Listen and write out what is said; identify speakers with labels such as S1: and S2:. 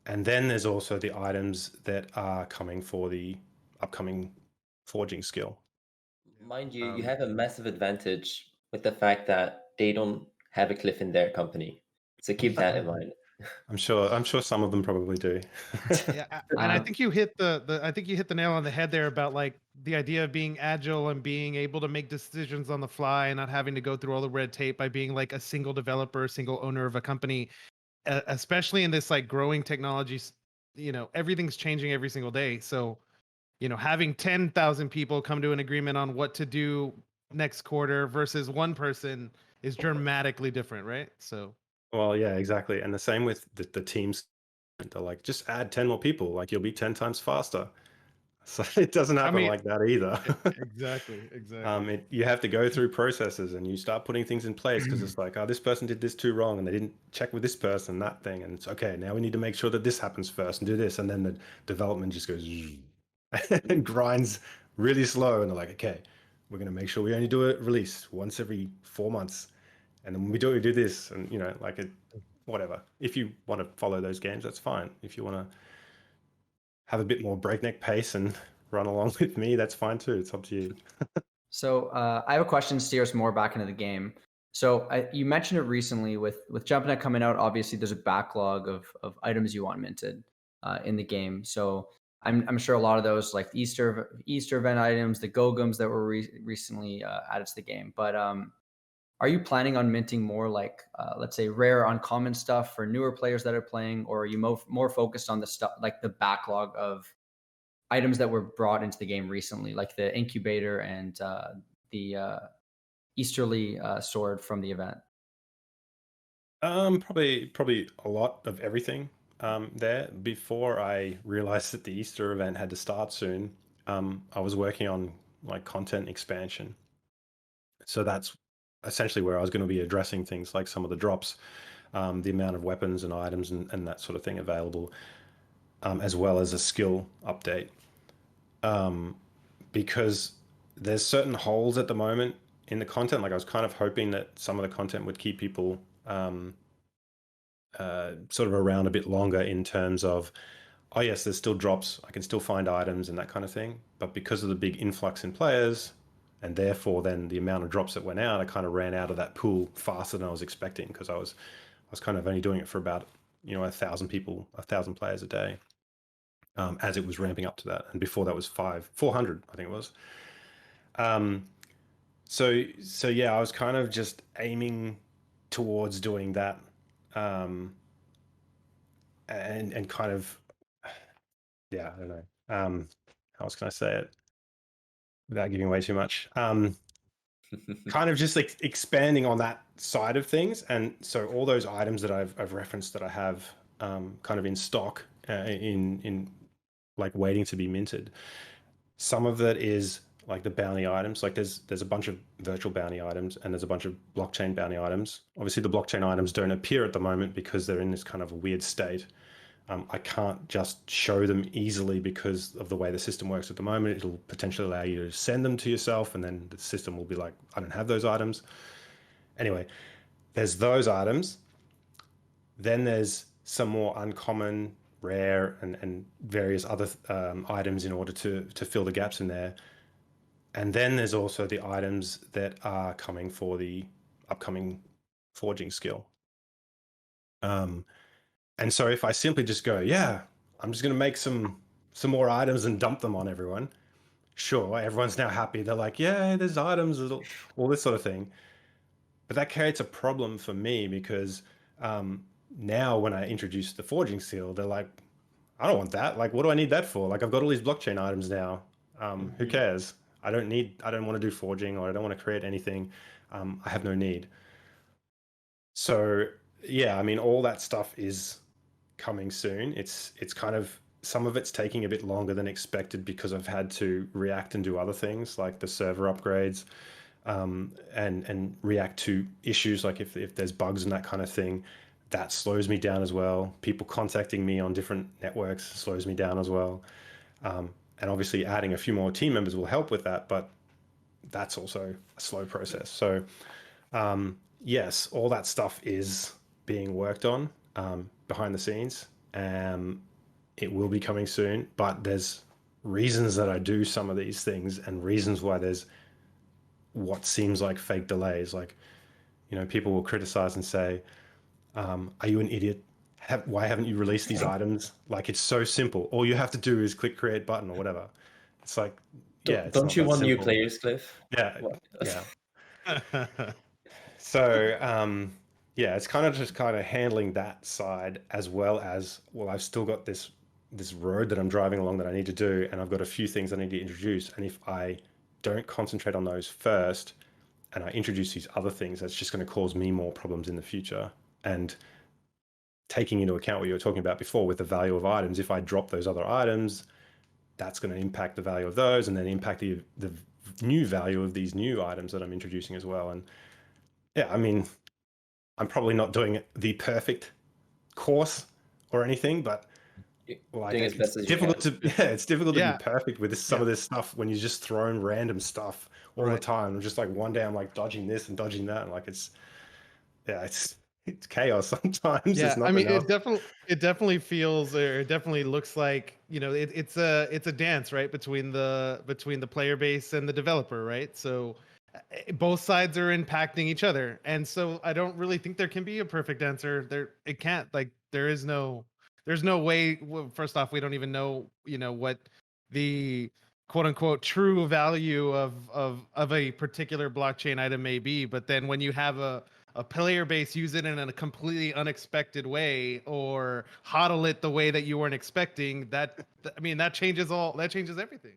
S1: And then there's also the items that are coming for the upcoming forging skill.
S2: Mind you, you
S1: Um,
S2: have a massive advantage with the fact that they don't have a cliff in their company. So keep that in mind.
S1: I'm sure some of them probably do.
S3: Yeah, and I
S4: Um,
S3: think you hit the I think you hit the nail on the head there about like the idea of being agile and being able to make decisions on the fly and not having to go through all the red tape by being like a single developer, single owner of a company, especially in this like growing technologies. Everything's changing every single day. So, having 10,000 people come to an agreement on what to do next quarter versus one person is dramatically different, right? So,
S1: Well, yeah, exactly. And the same with the teams. They're like, just add 10 more people, like you'll be 10 times faster. So it doesn't
S3: I
S1: happen
S3: mean,
S1: like that either.
S3: exactly.
S1: You have to go through processes and you start putting things in place because it's like, oh, this person did this too wrong and they didn't check with this person, that thing. And it's okay, now we need to make sure that this happens first and do this. And then the development just goes and grinds really slow. And they're like, okay, we're going to make sure we only do a release once every 4 months. And then when we do it, we do this. And, like it, whatever. If you want to follow those games, that's fine. If you want to have a bit more breakneck pace and run along with me, that's fine too. It's up to you.
S4: So I have a question to steer us more back into the game. So you mentioned it recently with JumpNet coming out. Obviously, there's a backlog of items you want minted in the game. So I'm sure a lot of those, like the Easter event items, the Gogums that were recently added to the game. But are you planning on minting more like let's say rare uncommon stuff for newer players that are playing, or are you more focused on the stuff like the backlog of items that were brought into the game recently, like the incubator and the Easterly sword from the event?
S1: Probably a lot of everything there. Before I realized that the Easter event had to start soon, I was working on like content expansion. So that's essentially where I was going to be addressing things like some of the drops, the amount of weapons and items and that sort of thing available, as well as a skill update. Because there's certain holes at the moment in the content. Like I was kind of hoping that some of the content would keep people sort of around a bit longer in terms of, oh yes, there's still drops, I can still find items and that kind of thing. But because of the big influx in players, and therefore then the amount of drops that went out, I kind of ran out of that pool faster than I was expecting because I was kind of only doing it for about 1,000 players a day, as it was ramping up to that. And before that was 400, I think it was. So yeah, I was kind of just aiming towards doing that, and kind of, yeah, I don't know. How else can I say it without giving away too much? Kind of just like expanding on that side of things, and so all those items that I've referenced that I have kind of in stock, in like waiting to be minted. Some of that is like the bounty items. Like there's a bunch of virtual bounty items and there's a bunch of blockchain bounty items. Obviously, the blockchain items don't appear at the moment because they're in this kind of a weird state. I can't just show them easily because of the way the system works at the moment. It'll potentially allow you to send them to yourself, and then the system will be like, I don't have those items. Anyway, there's those items. Then there's some more uncommon, rare, and various other items in order to fill the gaps in there. And then there's also the items that are coming for the upcoming forging skill. And so if I simply just go, yeah, I'm just going to make some more items and dump them on everyone. Sure, everyone's now happy. They're like, yeah, there's items, all this sort of thing. But that creates a problem for me because now when I introduce the forging skill, they're like, I don't want that. Like, what do I need that for? Like, I've got all these blockchain items now. Who cares? I don't want to do forging, or I don't want to create anything. I have no need. So yeah, I mean, all that stuff is coming soon. It's kind of, some of it's taking a bit longer than expected because I've had to react and do other things like the server upgrades, and react to issues like if there's bugs and that kind of thing. That slows me down as well. People contacting me on different networks slows me down as well. And obviously adding a few more team members will help with that, but that's also a slow process. So yes, all that stuff is being worked on behind the scenes. It will be coming soon, but there's reasons that I do some of these things and reasons why there's what seems like fake delays. Like, people will criticize and say, are you an idiot? Why haven't you released these items? Like, it's so simple. All you have to do is click create button or whatever. It's like, yeah. It's
S2: Don't
S1: not
S2: you
S1: that
S2: want new
S1: simple.
S2: players, Cliff?
S1: Yeah.
S2: What?
S1: Yeah. So, yeah, it's kind of handling that side as well as, well, I've still got this road that I'm driving along that I need to do, and I've got a few things I need to introduce. And if I don't concentrate on those first and I introduce these other things, that's just going to cause me more problems in the future. And taking into account what you were talking about before with the value of items, if I drop those other items, that's going to impact the value of those and then impact the new value of these new items that I'm introducing as well. And yeah, I mean, I'm probably not doing the perfect course or anything, but like,
S2: Doing as best as you
S1: difficult
S2: can.
S1: it's difficult to
S3: Yeah.
S1: be perfect with some of this stuff when you're just throwing random stuff all the
S3: Right.
S1: time. I'm just like, one day I'm like dodging this and dodging that, and like it's chaos sometimes.
S3: Yeah,
S1: There's
S3: I
S1: nothing
S3: mean,
S1: else.
S3: it definitely feels, or it definitely looks like, it's a dance, right, between the player base and the developer, right? So both sides are impacting each other, and so I don't really think there can be a perfect answer. It can't. Like, there's no way. Well, first off, we don't even know, what the quote unquote true value of a particular blockchain item may be. But then when you have a player base use it in a completely unexpected way or hodl it the way that you weren't expecting, that changes everything.